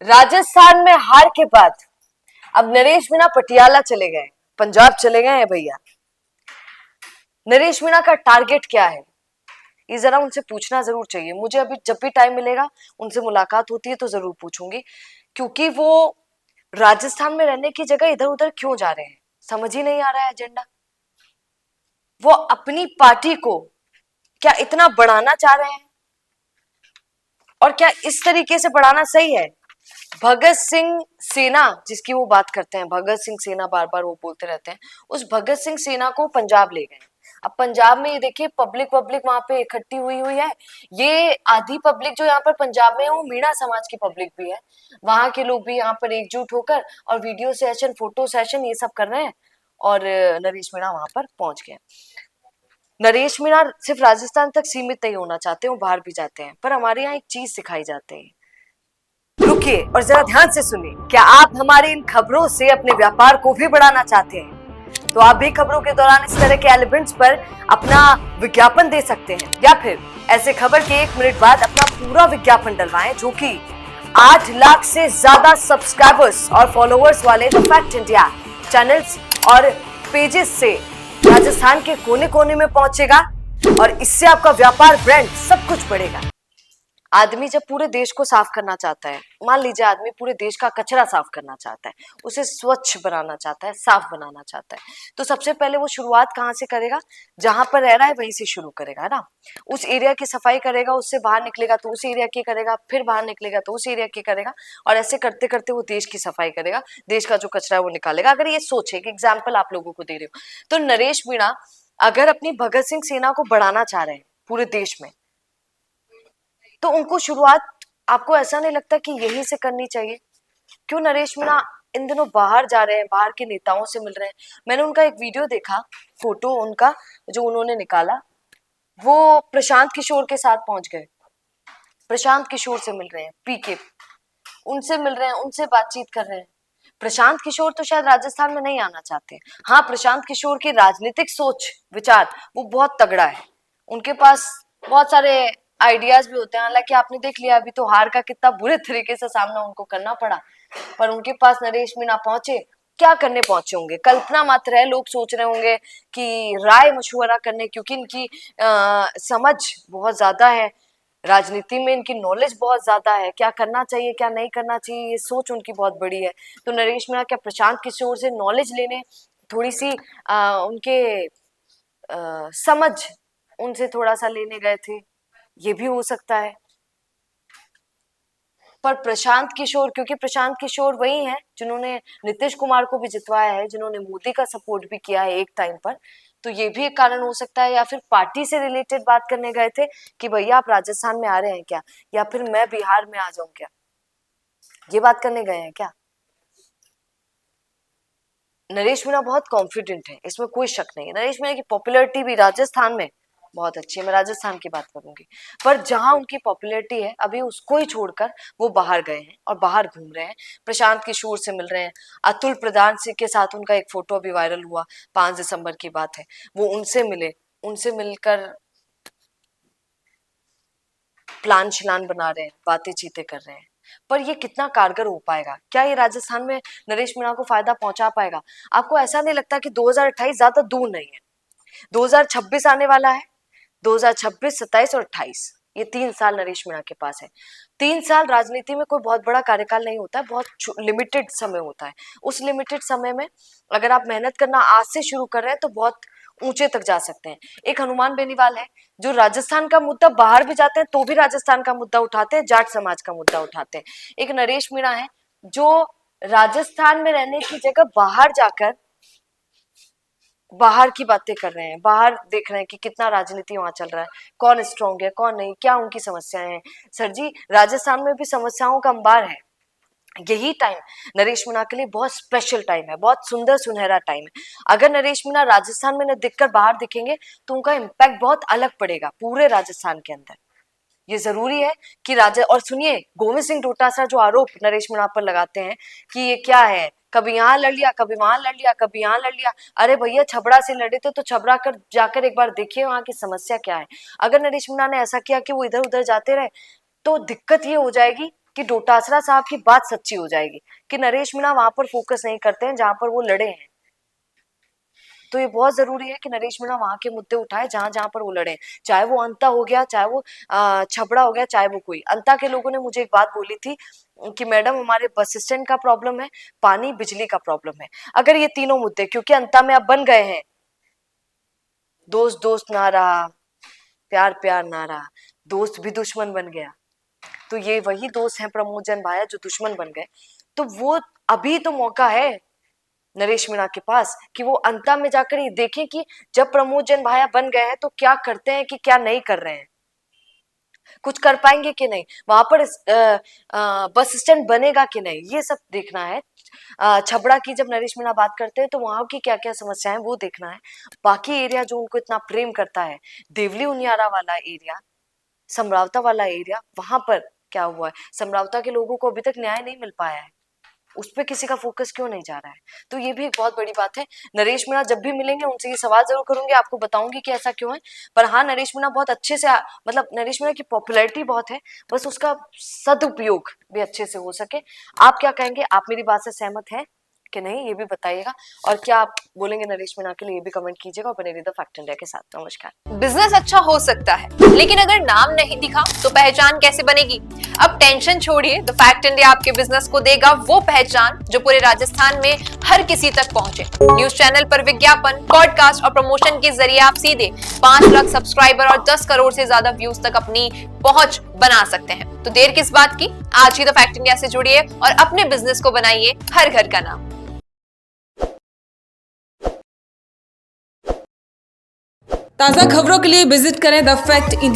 राजस्थान में हार के बाद अब नरेश मीणा पटियाला चले गए, पंजाब चले गए हैं भैया। नरेश मीणा का टारगेट क्या है, ये जरा उनसे पूछना जरूर चाहिए मुझे। अभी जब भी टाइम मिलेगा उनसे मुलाकात होती है तो जरूर पूछूंगी, क्योंकि वो राजस्थान में रहने की जगह इधर उधर क्यों जा रहे हैं, समझ ही नहीं आ रहा है एजेंडा। वो अपनी पार्टी को क्या इतना बढ़ाना चाह रहे हैं, और क्या इस तरीके से बढ़ाना सही है? भगत सिंह सेना जिसकी वो बात करते हैं, भगत सिंह सेना बार बार वो बोलते रहते हैं, उस भगत सिंह सेना को पंजाब ले गए। अब पंजाब में ये देखिए पब्लिक पब्लिक वहां पे इकट्ठी हुई हुई है। ये आधी पब्लिक जो यहाँ पर पंजाब में है वो मीणा समाज की पब्लिक भी है। वहां के लोग भी यहाँ पर एकजुट होकर और वीडियो सेशन, फोटो सेशन ये सब कर रहे हैं, और नरेश मीणा वहां पर पहुंच गए। नरेश मीणा सिर्फ राजस्थान तक सीमित नहीं होना चाहते, वो बाहर भी जाते हैं, पर हमारे यहाँ एक चीज सिखाई जाती है। रुकिए और जरा ध्यान से सुनिए, क्या आप हमारी इन खबरों से अपने व्यापार को भी बढ़ाना चाहते हैं? तो आप भी खबरों के दौरान इस तरह के एलिमेंट्स पर अपना विज्ञापन दे सकते हैं, या फिर ऐसे खबर के 1 मिनट बाद अपना पूरा विज्ञापन डलवाएं, जो कि 8 लाख से ज्यादा सब्सक्राइबर्स और फॉलोअर्स वाले द फैक्ट इंडिया चैनल्स और पेजेस से राजस्थान के कोने कोने में पहुंचेगा, और इससे आपका व्यापार, ब्रांड सब कुछ बढ़ेगा। आदमी जब पूरे देश को साफ करना चाहता है, मान लीजिए आदमी पूरे देश का कचरा साफ करना चाहता है, उसे स्वच्छ बनाना चाहता है, साफ बनाना चाहता है, तो सबसे पहले वो शुरुआत कहाँ से करेगा? जहां पर रह रहा है वहीं से शुरू करेगा, है ना। उस एरिया की सफाई करेगा, उससे बाहर निकलेगा तो उस एरिया की करेगा, फिर बाहर निकलेगा तो उस एरिया की करेगा, और ऐसे करते करते वो देश की सफाई करेगा, देश का जो कचरा है वो निकालेगा। अगर ये सोचे, एक एग्जाम्पल आप लोगों को दे रही हूँ, तो नरेश मीणा अगर अपनी भगत सिंह सेना को बढ़ाना चाह रहे हैं पूरे देश में, तो उनको शुरुआत, आपको ऐसा नहीं लगता कि यही से करनी चाहिए? क्यों नरेश मीणा इन दिनों बाहर जा रहे हैं, बाहर के नेताओं से मिल रहे हैं? मैंने उनका एक वीडियो देखा, फोटो उनका जो उन्होंने निकाला, वो प्रशांत किशोर के साथ पहुंच गए, प्रशांत किशोर से मिल रहे हैं, पीके उनसे मिल रहे हैं, उनसे बातचीत कर रहे हैं। प्रशांत किशोर तो शायद राजस्थान में नहीं आना चाहते। हाँ, प्रशांत किशोर की राजनीतिक सोच विचार वो बहुत तगड़ा है, उनके पास बहुत सारे आइडियाज भी होते हैं। हालांकि आपने देख लिया अभी तो हार का कितना बुरे तरीके से सामना उनको करना पड़ा, पर उनके पास नरेश मीणा पहुंचे, क्या करने पहुंचे होंगे? कल्पना मात्र है, लोग सोच रहे होंगे कि राय मशवरा करने, क्योंकि इनकी समझ बहुत ज्यादा है, राजनीति में इनकी नॉलेज बहुत ज्यादा है, क्या करना चाहिए क्या नहीं करना चाहिए ये सोच उनकी बहुत बड़ी है। तो नरेश मीणा क्या प्रशांत किशोर से नॉलेज लेने, थोड़ी सी उनके समझ उनसे थोड़ा सा लेने गए थे? ये भी हो सकता है। पर प्रशांत किशोर, क्योंकि प्रशांत किशोर वही हैं जिन्होंने नीतीश कुमार को भी जितवाया है, जिन्होंने मोदी का सपोर्ट भी किया है एक टाइम पर, तो ये भी एक कारण हो सकता है। या फिर पार्टी से रिलेटेड बात करने गए थे कि भैया आप राजस्थान में आ रहे हैं क्या, या फिर मैं बिहार में आ जाऊं क्या, ये बात करने गए हैं क्या? नरेश मीणा बहुत कॉन्फिडेंट है, इसमें कोई शक नहीं है। नरेश मीणा की पॉपुलैरिटी भी राजस्थान में बहुत अच्छी है, मैं राजस्थान की बात करूंगी। पर जहां उनकी पॉपुलैरिटी है अभी उसको ही छोड़कर वो बाहर गए हैं और बाहर घूम रहे हैं, प्रशांत किशोर से मिल रहे हैं। अतुल प्रधान सिंह के साथ उनका एक फोटो अभी वायरल हुआ, 5 दिसंबर की बात है, वो उनसे मिले, उनसे मिलकर प्लान शिलान बना रहे हैं, बातें चीतें कर रहे हैं। पर ये कितना कारगर हो पाएगा? क्या ये राजस्थान में नरेश मीणा को फायदा पहुंचा पाएगा? आपको ऐसा नहीं लगता कि 2028 ज्यादा दूर नहीं है? 2026 आने वाला है, 2026, 27 और 28, ये 3 साल नरेश मीणा के पास है। 3 साल राजनीति में कोई बहुत बड़ा कार्यकाल नहीं होता है, बहुत लिमिटेड समय होता है। उस लिमिटेड समय में अगर आप मेहनत करना आज से शुरू कर रहे हैं तो बहुत ऊंचे तक जा सकते हैं। एक हनुमान बेनीवाल है जो राजस्थान का मुद्दा, बाहर भी जाते हैं तो भी राजस्थान का मुद्दा उठाते हैं, जाट समाज का मुद्दा उठाते हैं। एक नरेश मीणा है जो राजस्थान में रहने की जगह बाहर जाकर बाहर की बातें कर रहे हैं, बाहर देख रहे हैं कि कितना राजनीति वहां चल रहा है, कौन स्ट्रांग है कौन नहीं, क्या उनकी समस्याएं हैं। सर जी, राजस्थान में भी समस्याओं का अंबार है। यही टाइम नरेश मीणा के लिए बहुत स्पेशल टाइम है, बहुत सुंदर सुनहरा टाइम है। अगर नरेश मीणा राजस्थान में न दिखकर बाहर दिखेंगे तो उनका इम्पैक्ट बहुत अलग पड़ेगा पूरे राजस्थान के अंदर। ये जरूरी है कि राजा, और सुनिए, गोविंद सिंह डोटासरा जो आरोप नरेश मीणा पर लगाते हैं कि ये क्या है, कभी यहाँ लड़ लिया, कभी वहां लड़ लिया, कभी यहाँ लड़ लिया। अरे भैया, छबड़ा से लड़े थे तो छबड़ा कर जाकर एक बार देखिए वहां की समस्या क्या है। अगर नरेश मीणा ने ऐसा किया कि वो इधर उधर जाते रहे तो दिक्कत ये हो जाएगी कि डोटासरा साहब की बात सच्ची हो जाएगी कि नरेश मीणा वहां पर फोकस नहीं करते हैं जहां पर वो लड़े हैं। तो ये बहुत जरूरी है कि नरेश मीणा वहां के मुद्दे उठाए जहां जहां पर वो लड़े, चाहे वो अंता हो गया, चाहे वो छबड़ा हो गया, चाहे वो कोई। अंता के लोगों ने मुझे एक बात बोली थी कि मैडम हमारे बस स्टैंड का प्रॉब्लम है, पानी, बिजली का प्रॉब्लम है। अगर ये तीनों मुद्दे, क्योंकि अंता में अब बन गए हैं, दोस्त दोस्त ना रहा, प्यार प्यार ना रहा, दोस्त भी दुश्मन बन गया, तो ये वही दोस्त हैं प्रमोद जैन भाया जो दुश्मन बन गए। तो वो अभी तो मौका है नरेश मीणा के पास कि वो अंता में जाकर ये देखें कि जब प्रमोद जैन भाया बन गए हैं तो क्या करते हैं कि क्या नहीं कर रहे हैं, कुछ कर पाएंगे कि नहीं, वहां पर बस स्टैंड बनेगा कि नहीं, ये सब देखना है। छबड़ा की जब नरेश मीणा बात करते हैं तो वहां की क्या क्या समस्याएं वो देखना है। बाकी एरिया जो उनको इतना प्रेम करता है, देवली उनियारा वाला एरिया, समरावता वाला एरिया, वहां पर क्या हुआ है, समरावता के लोगों को अभी तक न्याय नहीं मिल पाया है, उस पर किसी का फोकस क्यों नहीं जा रहा है। तो ये भी एक बहुत बड़ी बात है। नरेश मीणा जब भी मिलेंगे उनसे ये सवाल जरूर करूंगी, आपको बताऊंगी कि ऐसा क्यों है। पर हाँ, नरेश मीणा बहुत अच्छे से मतलब नरेश मीणा की पॉपुलैरिटी बहुत है, बस उसका सदुपयोग भी अच्छे से हो सके। आप क्या कहेंगे, आप मेरी बात से सहमत हैं कि नहीं, ये भी बताइएगा। और क्या आप बोलेंगे नरेश मीणा के लिए, ये भी कमेंट कीजिएगा। और बने रहिए द फैक्ट इंडिया के साथ। नमस्कार। बिजनेस अच्छा हो सकता है, लेकिन अगर नाम नहीं दिखा तो पहचान कैसे बनेगी? अब टेंशन छोड़िए, द फैक्ट इंडिया आपके बिजनेस को देगा वो पहचान जो पूरे राजस्थान में हर किसी तक पहुंचे। न्यूज चैनल पर विज्ञापन, पॉडकास्ट और प्रमोशन के जरिए आप सीधे 5 लाख सब्सक्राइबर और 10 करोड़ से ज्यादा व्यूज तक अपनी पहुंच बना सकते हैं। तो देर किस बात की, आज ही द फैक्ट इंडिया से जुड़िए और अपने बिजनेस को बनाइए हर घर का नाम। ताज़ा खबरों के लिए विजिट करें द फैक्ट इंडिया